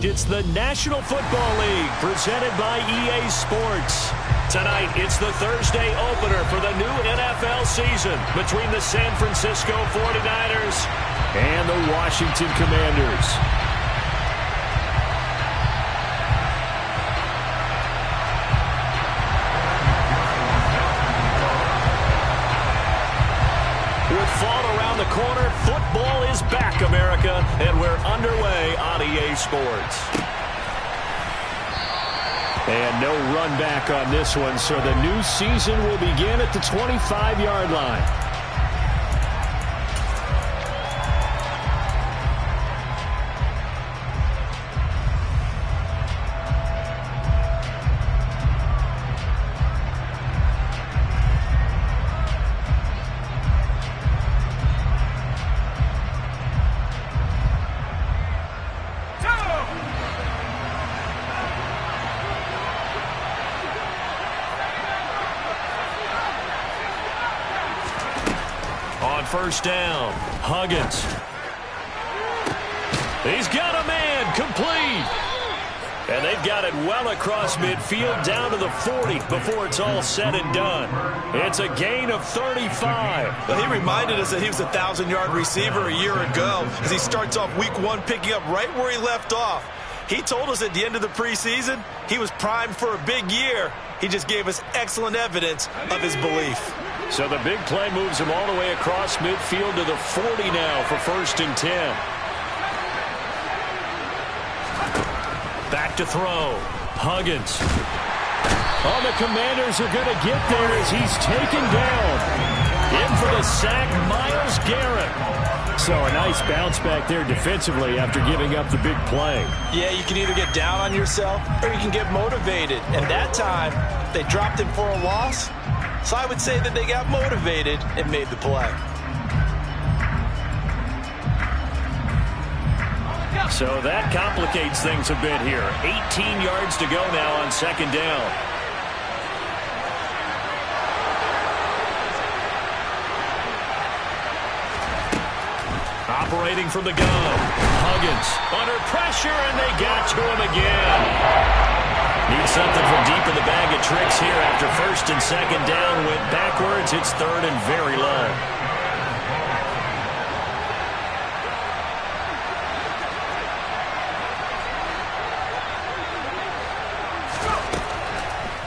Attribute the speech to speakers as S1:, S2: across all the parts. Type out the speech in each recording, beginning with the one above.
S1: It's the National Football League presented by EA Sports. Tonight, it's the Thursday opener for the new NFL season between the San Francisco 49ers and the Washington Commanders. With fall around the corner, football is back, America, and we're underway on EA Sports. And no run back on this one, so the new season will begin at the 25-yard line. First down, Huggins. He's got a man, complete. And they've got it well across midfield down to the 40 before it's all said and done. It's a gain of 35.
S2: Well, he reminded us that he was a 1,000-yard receiver a year ago as he starts off week one picking up right where he left off. He told us at the end of the preseason he was primed for a big year. He just gave us excellent evidence of his belief.
S1: So the big play moves him all the way across midfield to the 40 now for 1st and 10. Back to throw. Huggins. Oh, the Commanders are going to get there as he's taken down. In for the sack, Myles Garrett. So a nice bounce back there defensively after giving up the big play.
S2: Yeah, you can either get down on yourself or you can get motivated. And that time, they dropped him for a loss. So I would say that they got motivated and made the play.
S1: So that complicates things a bit here. 18 yards to go now on 2nd down. Operating from the gun. Huggins under pressure, and they got to him again. Need something from deep in the bag of tricks here after 1st and 2nd down. Went backwards. It's 3rd and very low.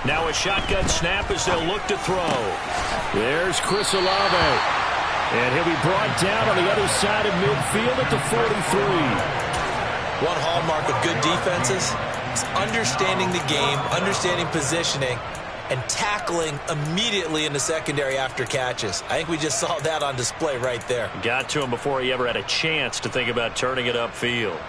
S1: Now a shotgun snap as they'll look to throw. There's Chris Olave. And he'll be brought down on the other side of midfield at the 43.
S2: One hallmark of good defenses is understanding the game, understanding positioning, and tackling immediately in the secondary after catches. I think we just saw that on display right there.
S1: Got to him before he ever had a chance to think about turning it upfield.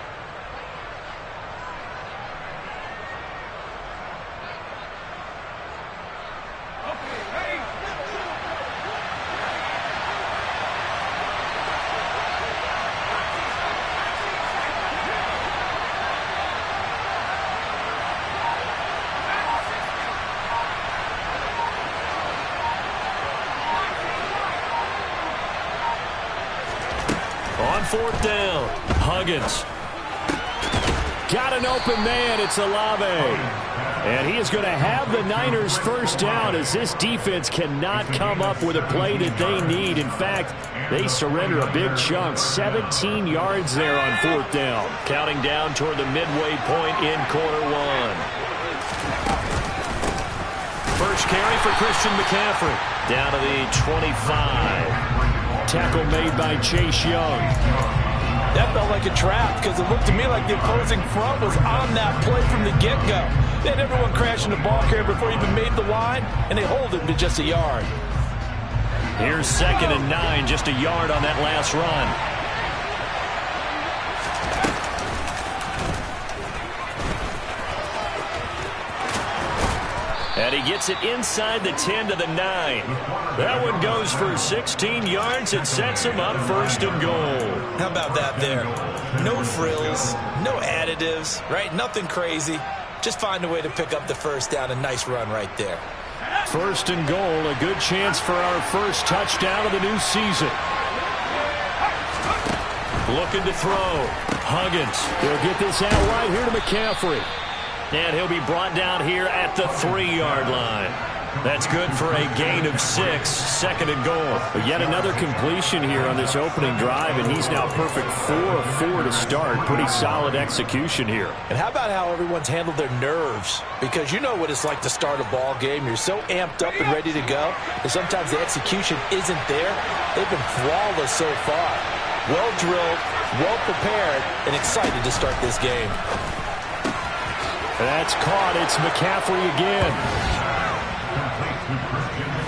S1: On 4th down, Huggins. Got an open man, it's Olave. And he is going to have the Niners 1st down as this defense cannot come up with a play that they need. In fact, they surrender a big chunk, 17 yards there on 4th down. Counting down toward the midway point in quarter one. First carry for Christian McCaffrey. Down to the 25. Tackle made by Chase Young.
S2: That felt like a trap because it looked to me like the opposing front was on that play from the get-go. They had everyone crashing the ball carrier before he even made the line, and they hold him to just a yard.
S1: Here's 2nd and 9, just a yard on that last run. And he gets it inside the 10 to the 9. That one goes for 16 yards. It sets him up 1st and goal.
S2: How about that there? No frills, no additives, right? Nothing crazy. Just find a way to pick up the 1st down. A nice run right there.
S1: 1st and goal. A good chance for our first touchdown of the new season. Looking to throw. Huggins, he'll get this out right here to McCaffrey. And he'll be brought down here at the 3-yard line. That's good for a gain of 6, second and goal. But yet another completion here on this opening drive, and he's now perfect 4 of 4 to start. Pretty solid execution here.
S2: And how about how everyone's handled their nerves? Because you know what it's like to start a ball game. You're so amped up and ready to go, and sometimes the execution isn't there. They've been flawless so far. Well drilled, well prepared, and excited to start this game.
S1: That's caught. It's McCaffrey again.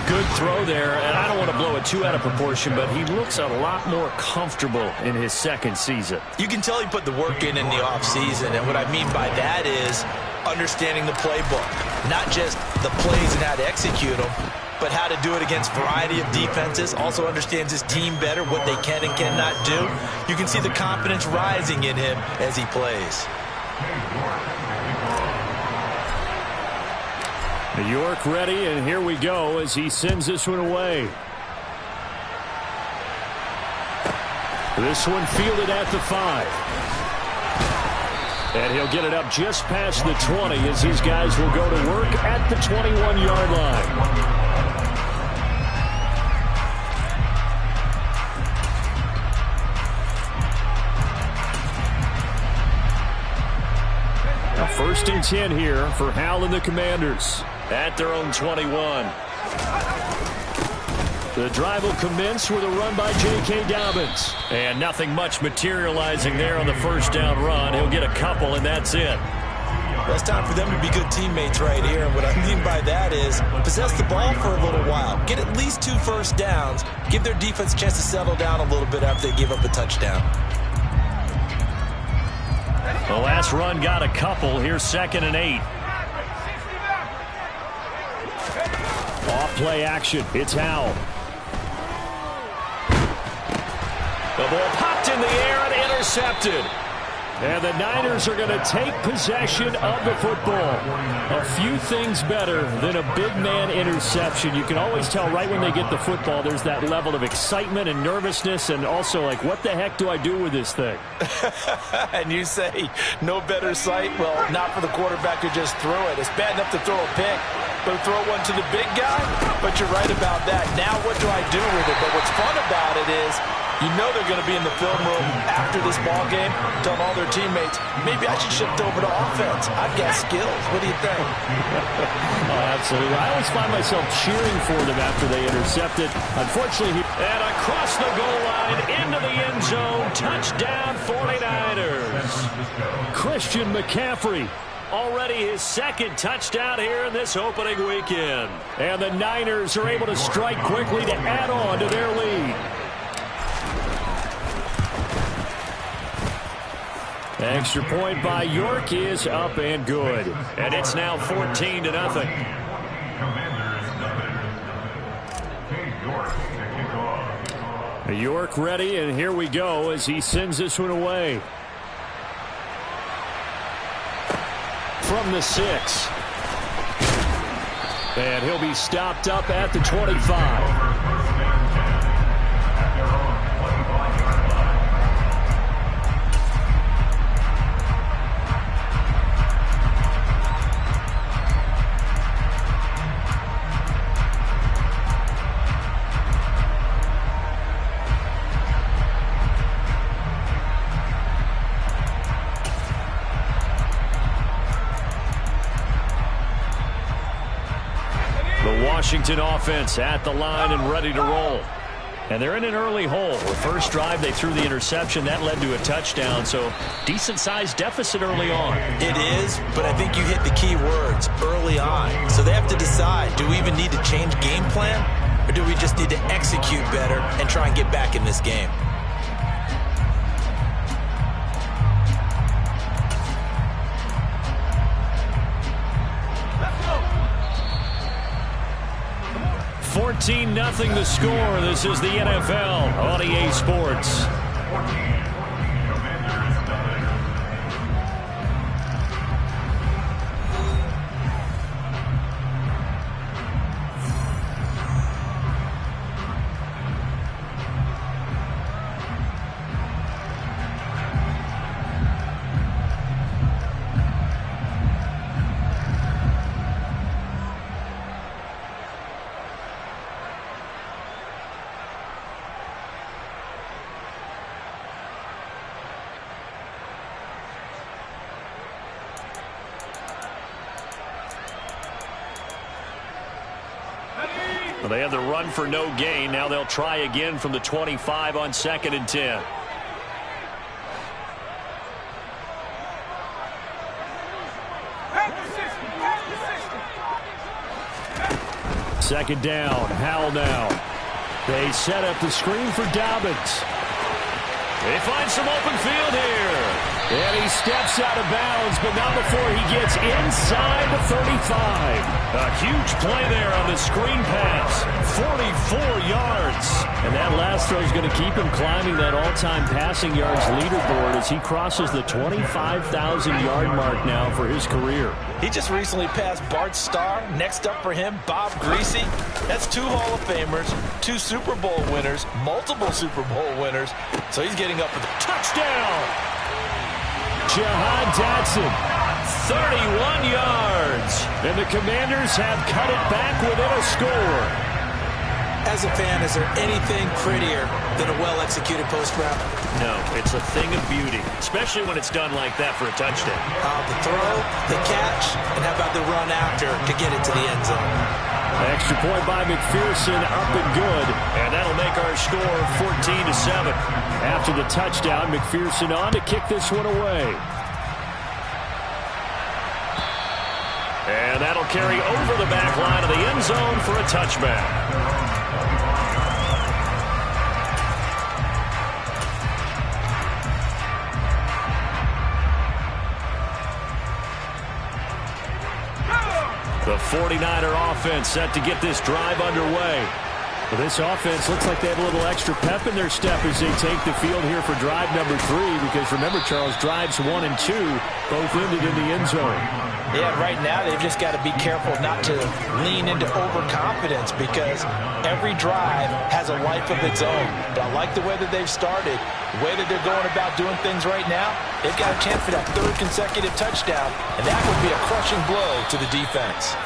S1: Good throw there, and I don't want to blow it too out of proportion, but he looks a lot more comfortable in his second season.
S2: You can tell he put the work in the offseason, and what I mean by that is understanding the playbook. Not just the plays and how to execute them, but how to do it against a variety of defenses. Also understands his team better, what they can and cannot do. You can see the confidence rising in him as he plays.
S1: New York ready, and here we go as he sends this one away. This one fielded at the 5. And he'll get it up just past the 20 as these guys will go to work at the 21-yard line. Now 1st and 10 here for Hal and the Commanders at their own 21. The drive will commence with a run by J.K. Dobbins. And nothing much materializing there on the first down run. He'll get a couple, and that's it.
S2: Well, it's time for them to be good teammates right here. And what I mean by that is possess the ball for a little while. Get at least 2 first downs. Give their defense a chance to settle down a little bit after they give up a touchdown.
S1: The last run got a couple. Here's 2nd and 8. Off play action. It's Howell. The ball popped in the air and intercepted. And the Niners are going to take possession of the football. A few things better than a big man interception. You can always tell right when they get the football, there's that level of excitement and nervousness, and also like, what the heck do I do with this thing?
S2: And you say, no better sight? Well, not for the quarterback to just throw it. It's bad enough to throw a pick, but throw one to the big guy? But you're right about that. Now what do I do with it? But what's fun about it is, you know they're going to be in the film room after this ball game, telling all their teammates, maybe I should shift over to offense. I've got skills. What do you think?
S1: Oh, absolutely. I always find myself cheering for them after they intercept it. Unfortunately, and across the goal line, into the end zone, touchdown 49ers. Christian McCaffrey. Already his 2nd touchdown here in this opening weekend. And the Niners are able to strike quickly to add on to their lead. Extra point by York is up and good. And it's now 14-0. York ready, and here we go as he sends this one away. From the 6. And he'll be stopped up at the 25. Washington offense at the line and ready to roll. And they're in an early hole. The first drive, they threw the interception. That led to a touchdown, so decent-sized deficit early on.
S2: It is, but I think you hit the key words, early on. So they have to decide, do we even need to change game plan, or do we just need to execute better and try and get back in this game?
S1: 14-0 the score. This is the NFL on EA Sports. Well, they had the run for no gain. Now they'll try again from the 25 on 2nd and 10. Second down. Howell now. They set up the screen for Dobbins. They find some open field here. And he steps out of bounds, but not before he gets inside the 35. A huge play there on the screen pass. 44 yards. And that last throw is going to keep him climbing that all-time passing yards leaderboard as he crosses the 25,000-yard mark now for his career.
S2: He just recently passed Bart Starr. Next up for him, Bob Greasy. That's 2 Hall of Famers, 2 Super Bowl winners, multiple Super Bowl winners. So he's getting up with a touchdown.
S1: Jahan Dotson, 31 yards. And the Commanders have cut it back within a score.
S3: As a fan, is there anything prettier than a well-executed post route?
S1: No, it's a thing of beauty, especially when it's done like that for a touchdown.
S3: The throw, the catch, and how about the run after to get it to the end zone?
S1: Extra point by McPherson, up and good. And that'll make our score 14-7. After the touchdown, McPherson on to kick this one away. And that'll carry over the back line of the end zone for a touchback. The 49er offense set to get this drive underway. Well, this offense looks like they have a little extra pep in their step as they take the field here for drive number 3. Because remember, Charles, drives 1 and 2 both ended in the end zone.
S2: Yeah, right now they've just got to be careful not to lean into overconfidence because every drive has a life of its own. But I like the way that they've started, the way that they're going about doing things right now. They've got a chance for that 3rd consecutive touchdown, and that would be a crushing blow to the defense.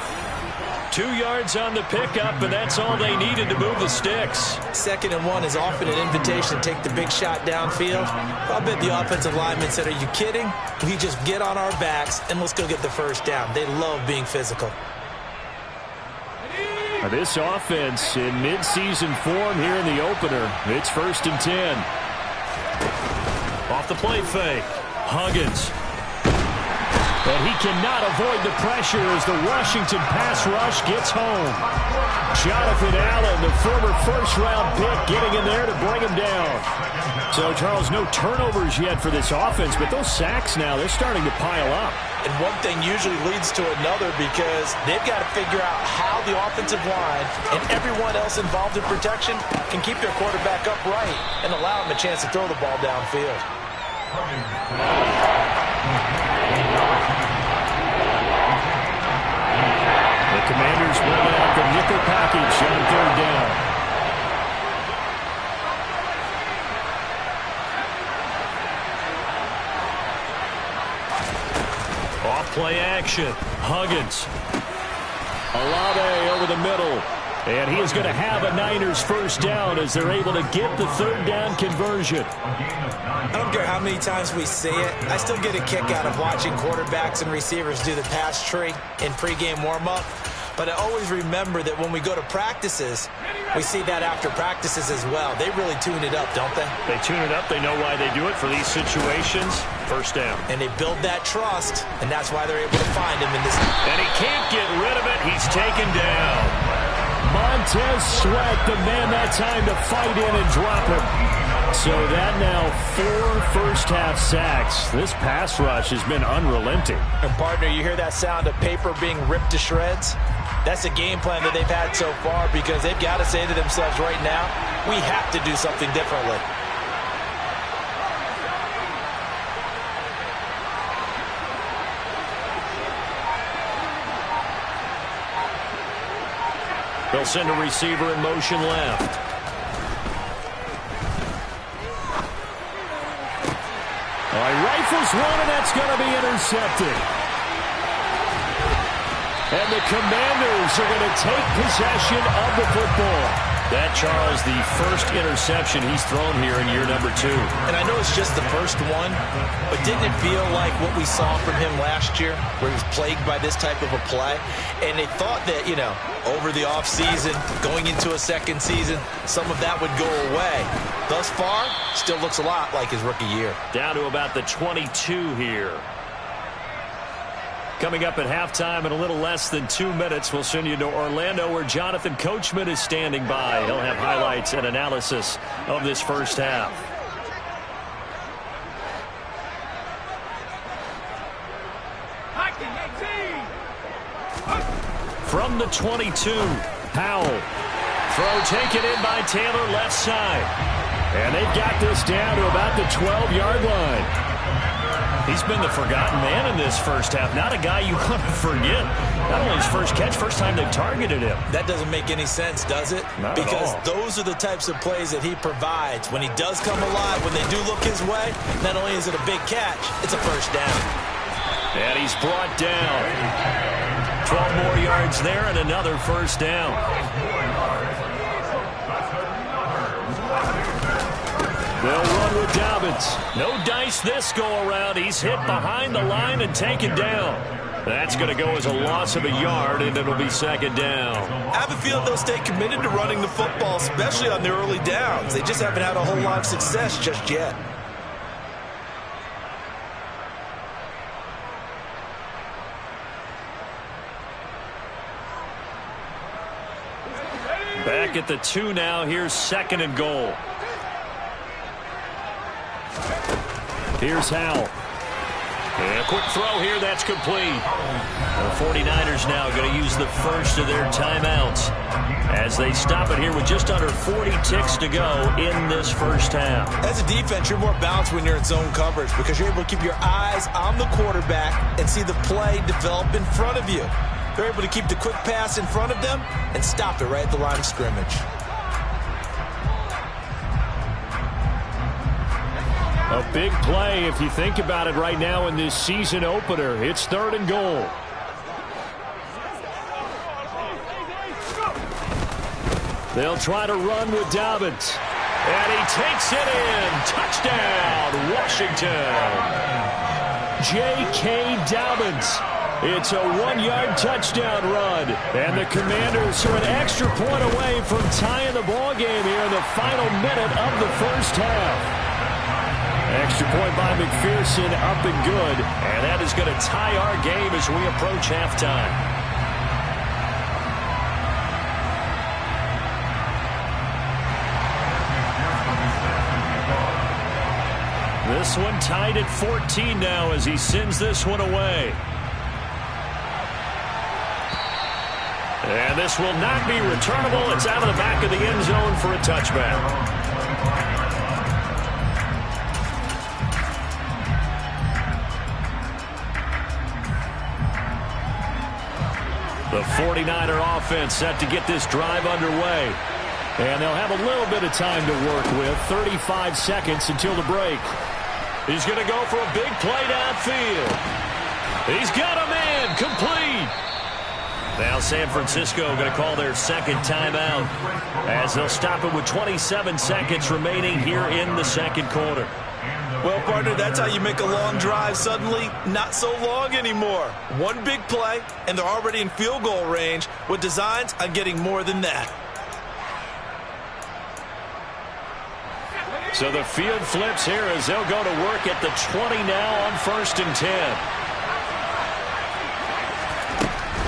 S1: 2 yards on the pickup, and that's all they needed to move the sticks.
S3: 2nd and 1 is often an invitation to take the big shot downfield. I'll bet the offensive lineman said, are you kidding? We just get on our backs, and let's go get the first down. They love being physical.
S1: This offense in midseason form here in the opener. It's 1st and 10. Off the play fake. Huggins. But he cannot avoid the pressure as the Washington pass rush gets home. Jonathan Allen, the former first-round pick, getting in there to bring him down. So, Charles, no turnovers yet for this offense, but those sacks now, they're starting to pile up.
S2: And one thing usually leads to another because they've got to figure out how the offensive line and everyone else involved in protection can keep their quarterback upright and allow him a chance to throw the ball downfield.
S1: The Commanders roll out the nickel package on 3rd down. Off-play action. Huggins. Olave over the middle. And he is going to have a Niners first down as they're able to get the 3rd down conversion.
S3: I don't care how many times we say it, I still get a kick out of watching quarterbacks and receivers do the pass tree in pregame warm-up. But I always remember that when we go to practices, we see that after practices as well. They really tune it up, don't they?
S1: They tune it up. They know why they do it for these situations. First down.
S3: And they build that trust, and that's why they're able to find him in this.
S1: And he can't get rid of it. He's taken down. Montez Sweat, the man that time to fight in and drop him. So that now 4 first-half sacks. This pass rush has been unrelenting.
S2: And, partner, you hear that sound of paper being ripped to shreds? That's a game plan that they've had so far because they've got to say to themselves right now, we have to do something differently.
S1: They'll send a receiver in motion left. All right, rifles one, and that's going to be intercepted. And the Commanders are going to take possession of the football. That, Charles, the first interception he's thrown here in year number 2.
S3: And I know it's just the first one, but didn't it feel like what we saw from him last year, where he was plagued by this type of a play? And they thought that, over the offseason, going into a second season, some of that would go away. Thus far, still looks a lot like his rookie year.
S1: Down to about the 22 here. Coming up at halftime in a little less than 2 minutes, we'll send you to Orlando where Jonathan Coachman is standing by. He'll have highlights and analysis of this first half. From the 22, Howell. Throw taken in by Taylor left side. And they've got this down to about the 12-yard line. He's been the forgotten man in this first half. Not a guy you want to forget. Not only his first catch, first time they've targeted him.
S3: That doesn't make any sense, does it?
S1: Not
S3: because
S1: at all.
S3: Those are the types of plays that he provides. When he does come alive, when they do look his way, not only is it a big catch, it's a first down.
S1: And he's brought down. 12 more yards there and another first down. They'll run with Dobbins. No dice this go-around. He's hit behind the line and taken down. That's going to go as a loss of a yard, and it'll be second down.
S2: I have a feeling they'll stay committed to running the football, especially on their early downs. They just haven't had a whole lot of success just yet.
S1: Back at the 2 now. Here's second and goal. Here's Howell. And a quick throw here. That's complete. The 49ers now going to use the first of their timeouts as they stop it here with just under 40 ticks to go in this first half.
S2: As a defense, you're more balanced when you're in zone coverage because you're able to keep your eyes on the quarterback and see the play develop in front of you. They're able to keep the quick pass in front of them and stop it right at the line of scrimmage.
S1: A big play if you think about it right now in this season opener. It's third and goal. They'll try to run with Dobbins. And he takes it in. Touchdown, Washington. J.K. Dobbins. It's a 1-yard touchdown run. And the Commanders are an extra point away from tying the ball game here in the final minute of the first half. Extra point by McPherson, up and good. And that is going to tie our game as we approach halftime. This one tied at 14 now as he sends this one away. And this will not be returnable. It's out of the back of the end zone for a touchback. The 49er offense set to get this drive underway. And they'll have a little bit of time to work with. 35 seconds until the break. He's going to go for a big play downfield. He's got a man complete. Now San Francisco going to call their second timeout as they'll stop it with 27 seconds remaining here in the second quarter.
S2: Well, partner, that's how you make a long drive suddenly not so long anymore. One big play, and they're already in field goal range with designs on getting more than that.
S1: So the field flips here as they'll go to work at the 20 now on 1st and 10.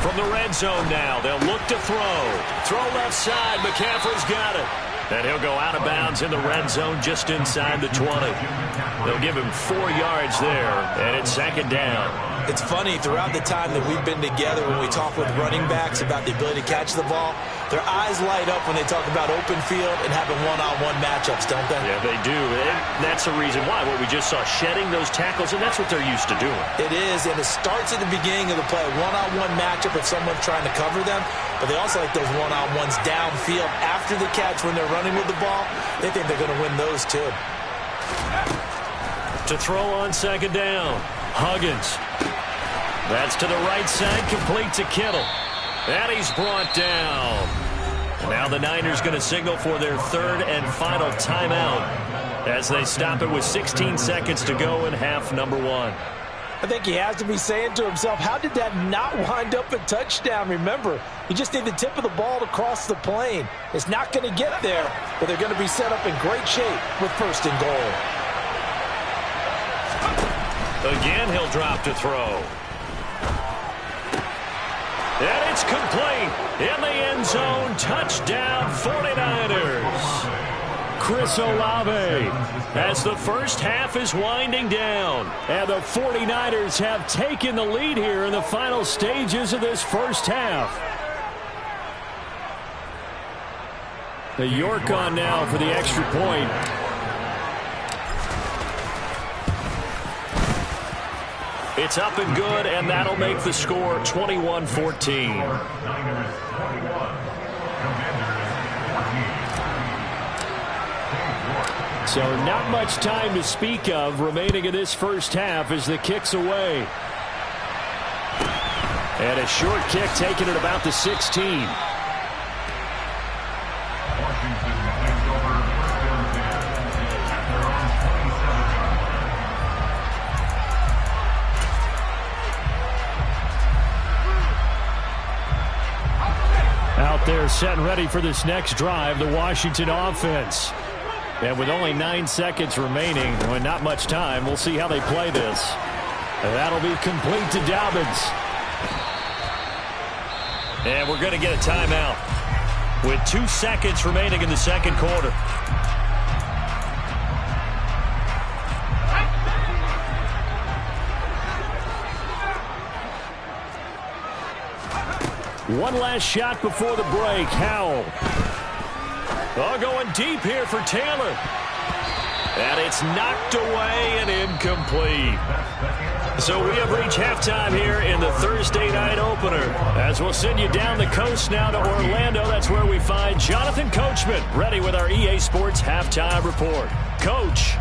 S1: From the red zone now, they'll look to throw. Throw left side, McCaffrey's got it. And he'll go out of bounds in the red zone just inside the 20. They'll give him 4 yards there, and it's second down.
S3: It's funny, throughout the time that we've been together when we talk with running backs about the ability to catch the ball, their eyes light up when they talk about open field and having one-on-one matchups, don't they?
S1: Yeah, they do. And that's the reason why. What we just saw, shedding those tackles, and that's what they're used to doing.
S3: It is, and it starts at the beginning of the play. One-on-one matchup if someone's trying to cover them, but they also like those one-on-ones downfield after the catch when they're running with the ball. They think they're going to win those too.
S1: To throw on second down, Huggins. That's to the right side, complete to Kittle. And he's brought down. And now the Niners going to signal for their third and final timeout as they stop it with 16 seconds to go in half number 1.
S3: I think he has to be saying to himself, how did that not wind up a touchdown? Remember, you just need the tip of the ball to cross the plane. It's not going to get there, but they're going to be set up in great shape with first and goal.
S1: Again, he'll drop to throw. And it's complete. In the end zone, touchdown 49ers. Chris Olave as the first half is winding down. And the 49ers have taken the lead here in the final stages of this first half. The York on now for the extra point. It's up and good, and that'll make the score 21-14. So not much time to speak of remaining in this first half as the kick's away. And a short kick taken at about the 16. Out there set and ready for this next drive, the Washington offense. And with only 9 seconds remaining, and not much time, we'll see how they play this. And that'll be complete to Dobbins. And we're going to get a timeout with 2 seconds remaining in the second quarter. One last shot before the break. Howell. Oh, going deep here for Taylor. And it's knocked away and incomplete. So we have reached halftime here in the Thursday night opener. As we'll send you down the coast now to Orlando. That's where we find Jonathan Coachman ready with our EA Sports halftime report. Coach.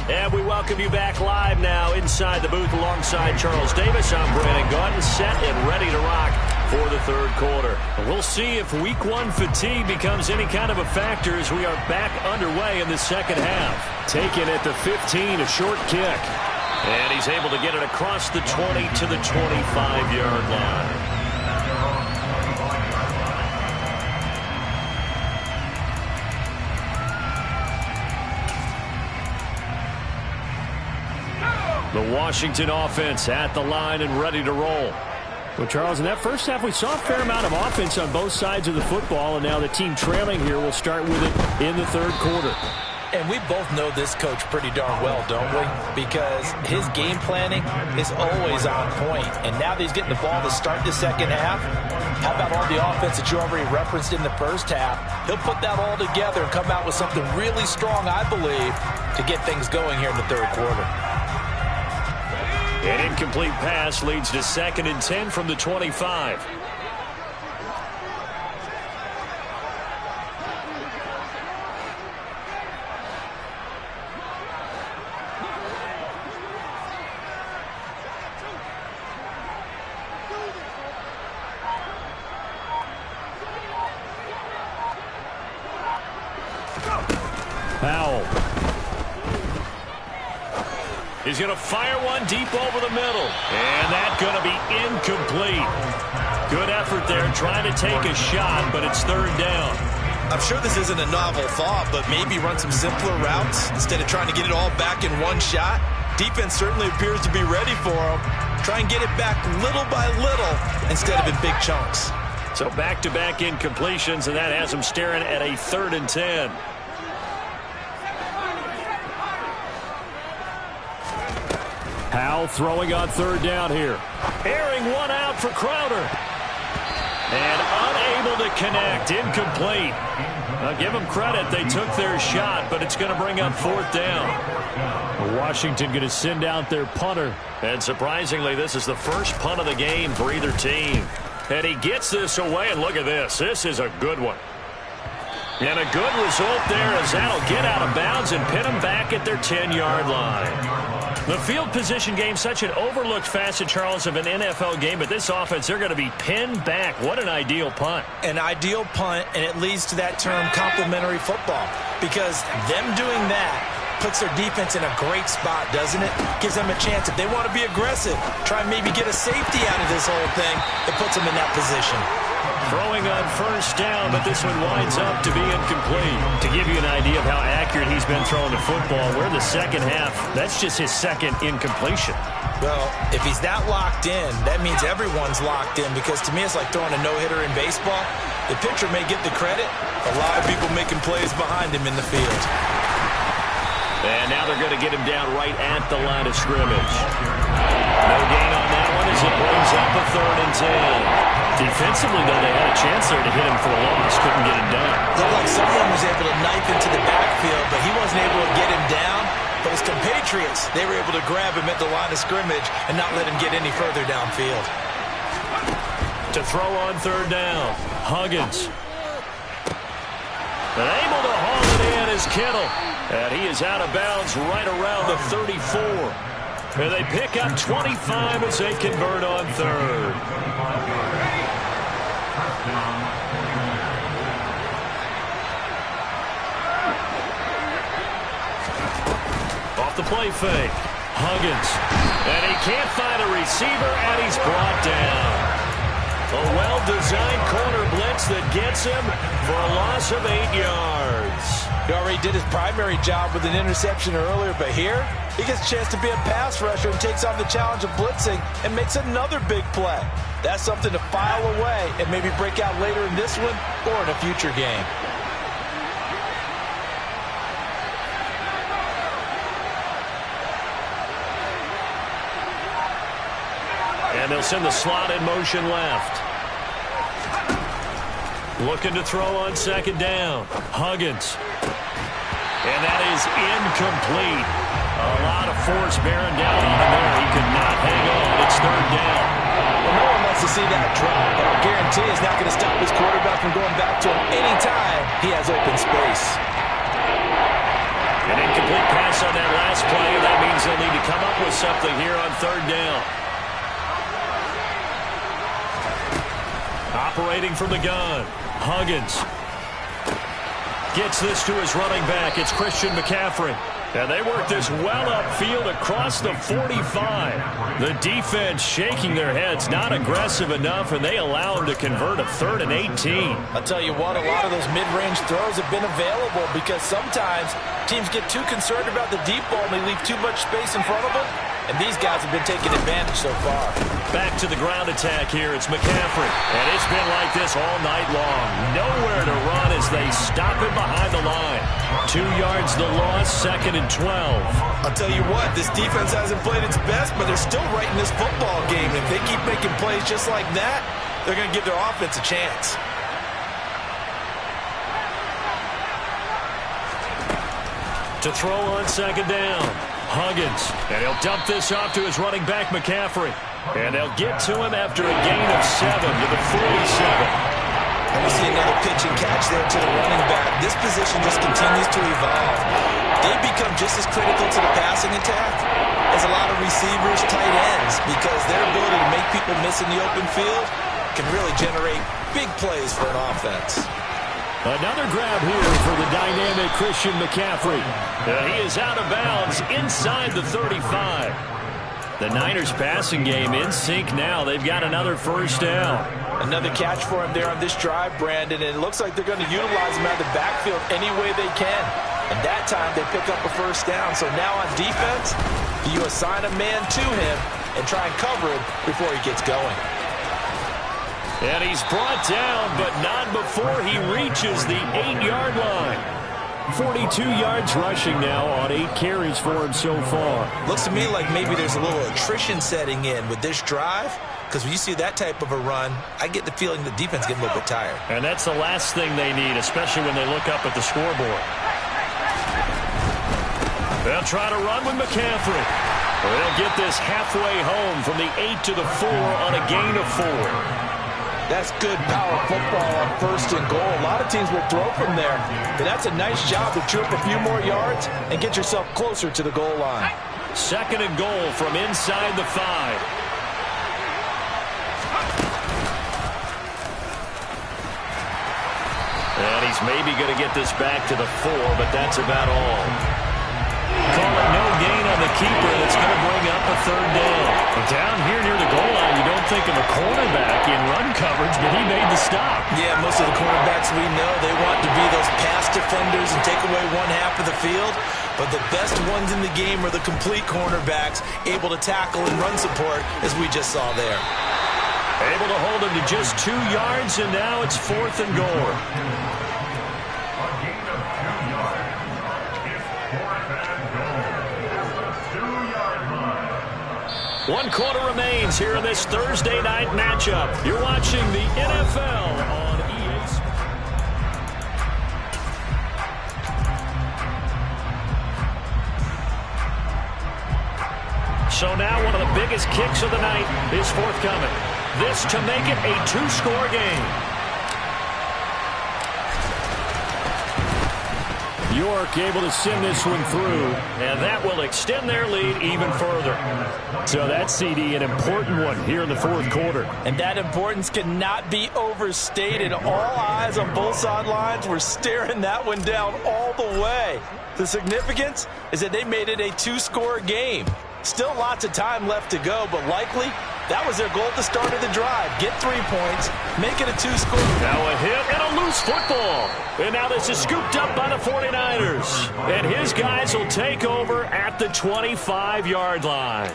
S1: And we welcome you back live now inside the booth alongside Charles Davis. I'm Brandon Gaudin, set and ready to rock for the third quarter. We'll see if week 1 fatigue becomes any kind of a factor as we are back underway in the second half. Taken at the 15, a short kick. And he's able to get it across the 20 to the 25-yard line. The Washington offense at the line and ready to roll. Well, Charles, in that first half, we saw a fair amount of offense on both sides of the football, and now the team trailing here will start with it in the third quarter.
S3: And we both know this coach pretty darn well, don't we? Because his game planning is always on point. And now that he's getting the ball to start the second half, how about all the offense that you already referenced in the first half? He'll put that all together and come out with something really strong, I believe, to get things going here in the third quarter.
S1: An incomplete pass leads to 2nd and 10 from the 25. Powell. He's going to fire one deep over the middle. And that's going to be incomplete. Good effort there trying to take a shot, but it's third down.
S2: I'm sure this isn't a novel thought, but maybe run some simpler routes instead of trying to get it all back in one shot. Defense certainly appears to be ready for him. Try and get it back little by little instead of in big chunks.
S1: So back-to-back incompletions, and that has him staring at a 3rd and 10. Powell throwing on third down here. Airing one out for Crowder. And unable to connect. Incomplete. Now give them credit. They took their shot, but it's going to bring up 4th down. Washington going to send out their punter. And surprisingly, this is the first punt of the game for either team. And he gets this away, and look at this. This is a good one. And a good result there as that'll get out of bounds and pin them back at their 10-yard line. The field position game, such an overlooked facet, Charles, of an NFL game, but this offense, they're going to be pinned back. What an ideal punt.
S3: An ideal punt, and it leads to that term complementary football, because them doing that puts their defense in a great spot, doesn't it? Gives them a chance. If they want to be aggressive, try and maybe get a safety out of this whole thing, it puts them in that position.
S1: Throwing on first down, but this one winds up to be incomplete. To give you an idea of how accurate he's been throwing the football, we're in the second half. That's just his second incompletion.
S3: Well, if he's that locked in, that means everyone's locked in, because to me it's like throwing a no-hitter in baseball. The pitcher may get the credit.
S2: A lot of people making plays behind him in the field.
S1: And now they're going to get him down right at the line of scrimmage. No gain on that one as it brings up a 3rd and 10. Defensively, though, they had a chance there to hit him for a loss. Couldn't get it done.
S3: Looked like someone was able to knife into the backfield, but he wasn't able to get him down. But his compatriots, they were able to grab him at the line of scrimmage and not let him get any further downfield.
S1: To throw on 3rd down, Huggins. But able to haul it in is Kittle. And he is out of bounds right around the 34. And they pick up 25 as they convert on 3rd. Off the play fake, Huggins. And he can't find a receiver, and he's brought down. A well-designed corner blitz that gets him for a loss of 8 yards.
S3: He already did his primary job with an interception earlier, but here he gets a chance to be a pass rusher and takes on the challenge of blitzing and makes another big play. That's something to file away and maybe break out later in this one or in a future game.
S1: And they'll send the slot in motion left. Looking to throw on 2nd down. Huggins. And that is incomplete. A lot of force bearing down on him there. He could not hang on. It's 3rd down.
S3: Well, no one wants to see that drop, but I guarantee it's not going to stop his quarterback from going back to him anytime he has open space.
S1: An incomplete pass on that last play. That means they'll need to come up with something here on 3rd down. Operating from the gun, Huggins gets this to his running back. It's Christian McCaffrey. And they work this well upfield across the 45. The defense shaking their heads, not aggressive enough, and they allow him to convert a 3rd and 18.
S3: I'll tell you what, a lot of those mid-range throws have been available because sometimes teams get too concerned about the deep ball and they leave too much space in front of them. And these guys have been taking advantage so far.
S1: Back to the ground attack here. It's McCaffrey. And it's been like this all night long. Nowhere to run as they stop him behind the line. 2 yards the loss, 2nd and 12.
S2: I'll tell you what, this defense hasn't played its best, but they're still right in this football game. If they keep making plays just like that, they're going to give their offense a chance.
S1: To throw on 2nd down. Huggins, and he'll dump this off to his running back, McCaffrey. And they'll get to him after a gain of 7 to the 47.
S3: And we see another pitch and catch there to the running back. This position just continues to evolve. They become just as critical to the passing attack as a lot of receivers, tight ends, because their ability to make people miss in the open field can really generate big plays for an offense.
S1: Another grab here for the dynamic Christian McCaffrey. He is out of bounds inside the 35. The Niners passing game in sync now. They've got another 1st down.
S3: Another catch for him there on this drive, Brandon, and it looks like they're going to utilize him out of the backfield any way they can. And that time they pick up a 1st down. So now on defense, you assign a man to him and try and cover him before he gets going.
S1: And he's brought down, but not before he reaches the 8-yard line. 42 yards rushing now on 8 carries for him so far.
S3: Looks to me like maybe there's a little attrition setting in with this drive, because when you see that type of a run, I get the feeling the defense getting a little bit tired.
S1: And that's the last thing they need, especially when they look up at the scoreboard. They'll try to run with McCaffrey. They'll get this halfway home from the 8 to the 4 on a gain of 4.
S3: That's good power football on 1st and goal. A lot of teams will throw from there, but that's a nice job to chew up a few more yards and get yourself closer to the goal line.
S1: Second and goal from inside the 5. And he's maybe going to get this back to the 4, but that's about all. Call it no gain on the keeper. That's going to bring up a third down. And down here near the goal line, you don't think of a cornerback in run coverage, but he made the stop.
S3: Yeah, most of the cornerbacks we know, they want to be those pass defenders and take away one half of the field. But the best ones in the game are the complete cornerbacks, able to tackle and run support, as we just saw there.
S1: Able to hold him to just 2 yards, and now it's 4th and goal. One quarter remains here in this Thursday night matchup. You're watching the NFL on EA Sports. So now one of the biggest kicks of the night is forthcoming. This to make it a 2-score game. York able to send this one through, and that will extend their lead even further. So that's, CD, an important one here in the 4th quarter.
S3: And that importance cannot be overstated. All eyes on both sidelines were staring that one down all the way. The significance is that they made it a 2-score game. Still lots of time left to go, but likely that was their goal at the start of the drive. Get 3 points, make it a 2-score.
S1: Now a hit and a loose football. And now this is scooped up by the 49ers. And his guys will take over at the 25-yard line.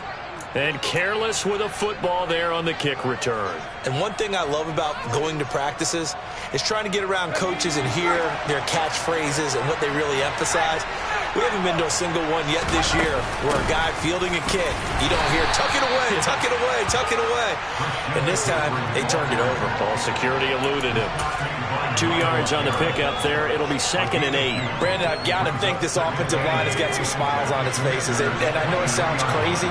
S1: And careless with a football there on the kick return.
S3: And one thing I love about going to practices is trying to get around coaches and hear their catchphrases and what they really emphasize. We haven't been to a single one yet this year where a guy fielding a kick, you don't hear, tuck it away, tuck it away, tuck it away. And this time, they turned it over.
S1: Ball security eluded him. 2 yards on the pickup there. It'll be 2nd and 8.
S3: Brandon, I've got to think this offensive line has got some smiles on its faces. And I know it sounds crazy,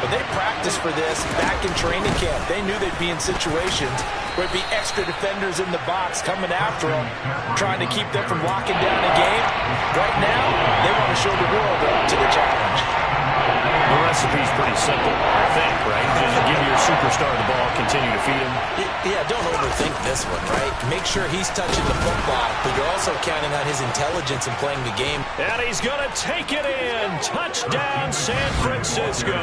S3: but they practiced for this back in training camp. They knew they'd be in situations where it'd be extra defenders in the box coming after them, trying to keep them from locking down a game. Right now, they want to show the world they're up to the challenge.
S1: The recipe's pretty simple, I think, right? Just give your superstar the ball, continue to feed him.
S3: Yeah, don't overthink this one, right? Make sure he's touching the football, but you're also counting on his intelligence in playing the game.
S1: And he's going to take it in. Touchdown, San Francisco.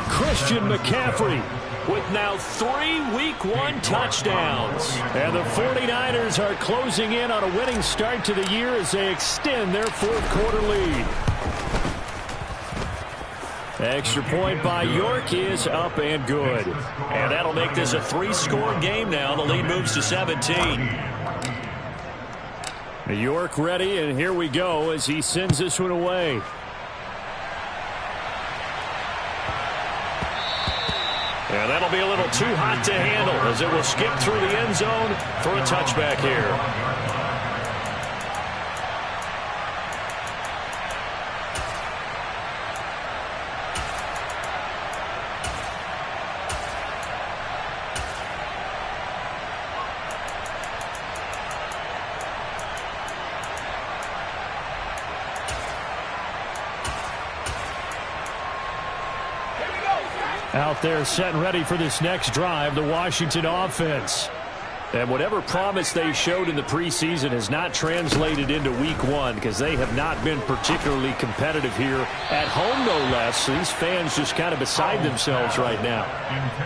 S1: Christian McCaffrey with now 3 Week 1 touchdowns. And the 49ers are closing in on a winning start to the year as they extend their 4th quarter lead. Extra point by York is up and good. And that'll make this a 3-score game now. The lead moves to 17. York ready, and here we go as he sends this one away. And that'll be a little too hot to handle as it will skip through the end zone for a touchback here. Out there set and ready for this next drive, the Washington offense. And whatever promise they showed in the preseason has not translated into Week 1 because they have not been particularly competitive here at home, no less. So these fans just kind of beside themselves right now.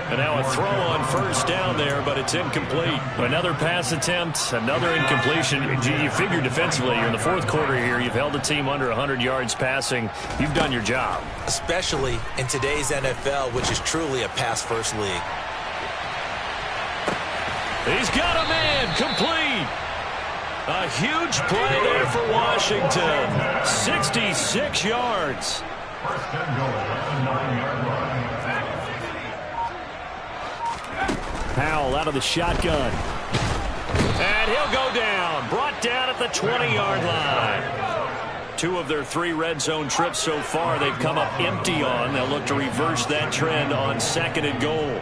S1: And now a throw on first down there, but it's incomplete. Another pass attempt, another incompletion. You figure defensively, you're in the 4th quarter here. You've held a team under 100 yards passing. You've done your job.
S3: Especially in today's NFL, which is truly a pass-first league.
S1: He's got a man, complete. A huge play there for Washington. 66 yards. Powell out of the shotgun. And he'll go down. Brought down at the 20-yard line. 2 of their 3 red zone trips so far they've come up empty on. They'll look to reverse that trend on 2nd and goal.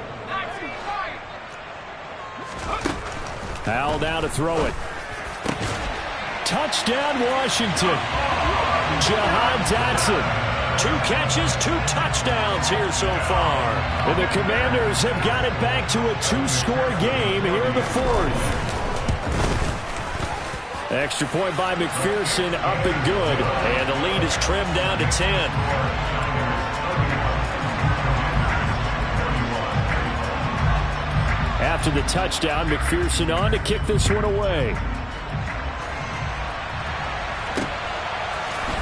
S1: Powell down to throw it. Touchdown, Washington. Jahan Dotson 2 catches, 2 touchdowns here so far. And the Commanders have got it back to a 2-score game here in the 4th. Extra point by McPherson, up and good. And the lead is trimmed down to 10. After the touchdown, McPherson on to kick this one away.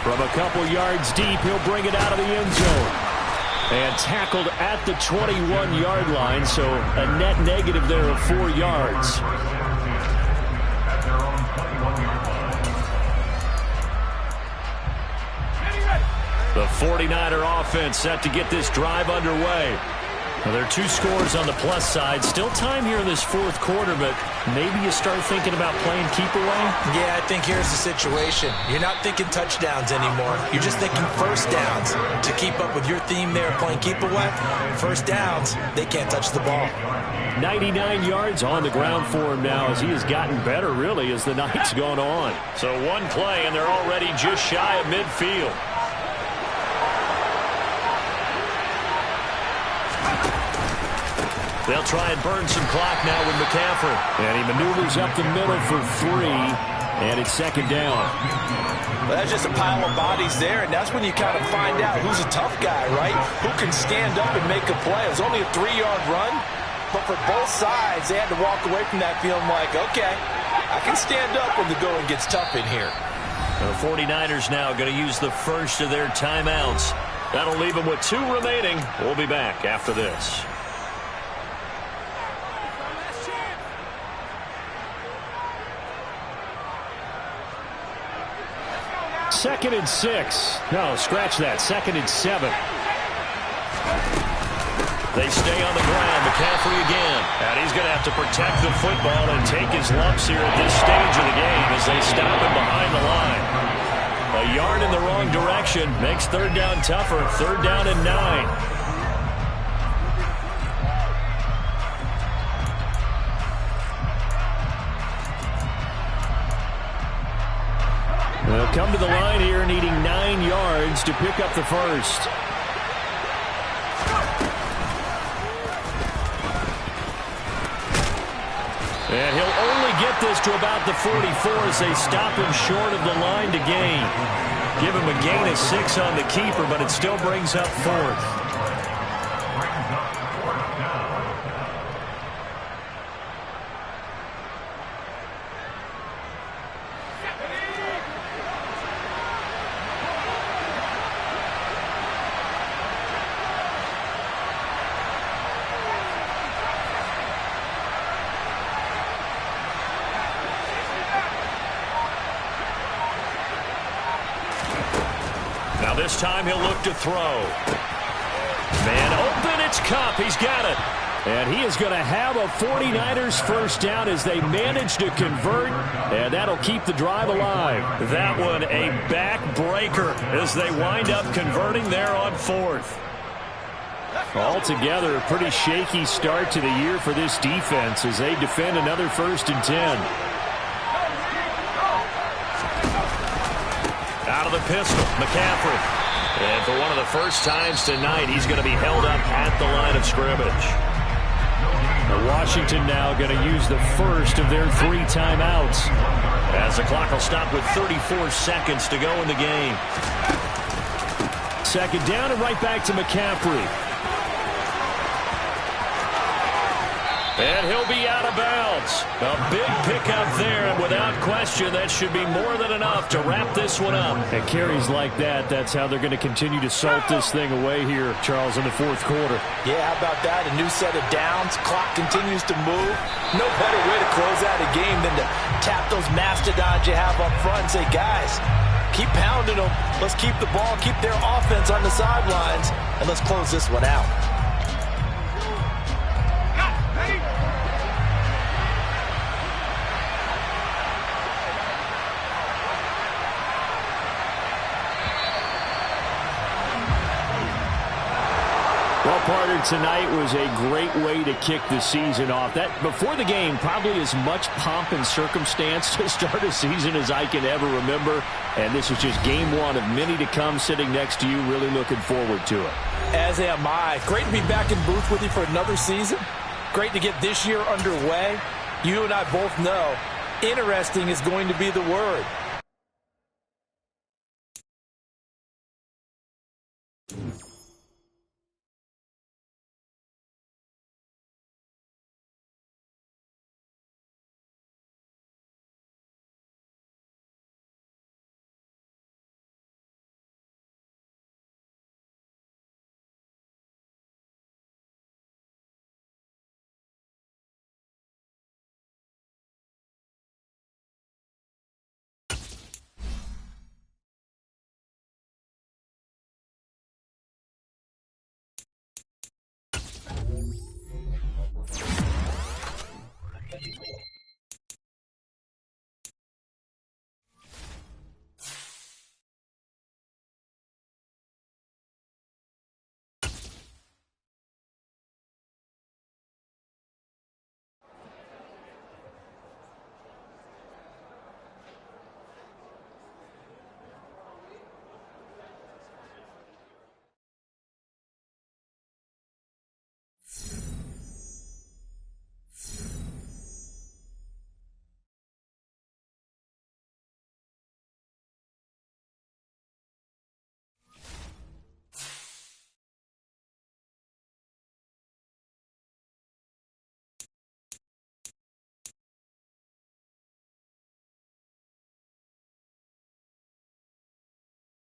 S1: From a couple yards deep, he'll bring it out of the end zone. And tackled at the 21-yard line, so a net negative there of 4 yards. The 49er offense set to get this drive underway. Well, there are 2 scores on the plus side. Still time here in this 4th quarter, but maybe you start thinking about playing keep away?
S3: Yeah, I think here's the situation. You're not thinking touchdowns anymore. You're just thinking first downs. To keep up with your theme there, playing keep away, first downs, they can't touch the ball.
S1: 99 yards on the ground for him now as he has gotten better, really, as the night's gone on. So 1 play, and they're already just shy of midfield. They'll try and burn some clock now with McCaffrey. And he maneuvers up the middle for 3, and it's 2nd down.
S2: Well, that's just a pile of bodies there, and that's when you kind of find out who's a tough guy, right? Who can stand up and make a play. It was only a 3-yard run, but for both sides, they had to walk away from that feeling like, okay, I can stand up when the going gets tough in here.
S1: The 49ers now going to use the first of their timeouts. That'll leave them with 2 remaining. We'll be back after this. 2nd and 6. No, scratch that. 2nd and 7. They stay on the ground. McCaffrey again. And he's going to have to protect the football and take his lumps here at this stage of the game as they stop him behind the line. A yard in the wrong direction makes 3rd down tougher. 3rd down and 9. They'll come to the line here needing 9 yards to pick up the first. And he'll only get this to about the 44 as they stop him short of the line to gain. Give him a gain of 6 on the keeper, but it still brings up 4th. This time he'll look to throw. Man open, it's Cup. He's got it. And he is going to have a 49ers first down as they manage to convert, and that'll keep the drive alive. That one a backbreaker as they wind up converting there on 4th. Altogether, a pretty shaky start to the year for this defense as they defend another 1st and 10. Out of the pistol, McCaffrey. And for one of the first times tonight, he's going to be held up at the line of scrimmage. Washington now going to use the first of their 3 timeouts as the clock will stop with 34 seconds to go in the game. 2nd down and right back to McCaffrey. And he'll be out of bounds. A big pickup there, and without question, that should be more than enough to wrap this one up. And carries like that, that's how they're going to continue to salt this thing away here, Charles, in the 4th quarter.
S3: Yeah, how about that? A new set of downs. Clock continues to move. No better way to close out a game than to tap those mastodons you have up front and say, guys, keep pounding them. Let's keep the ball, keep their offense on the sidelines, and let's close this one out.
S1: Well, partner, winner tonight was a great way to kick the season off. That before the game, probably as much pomp and circumstance to start a season as I can ever remember. And this is just game one of many to come. Sitting next to you, really looking forward to it.
S3: As am I. Great to be back in booth with you for another season. Great to get this year underway. You and I both know interesting is going to be the word.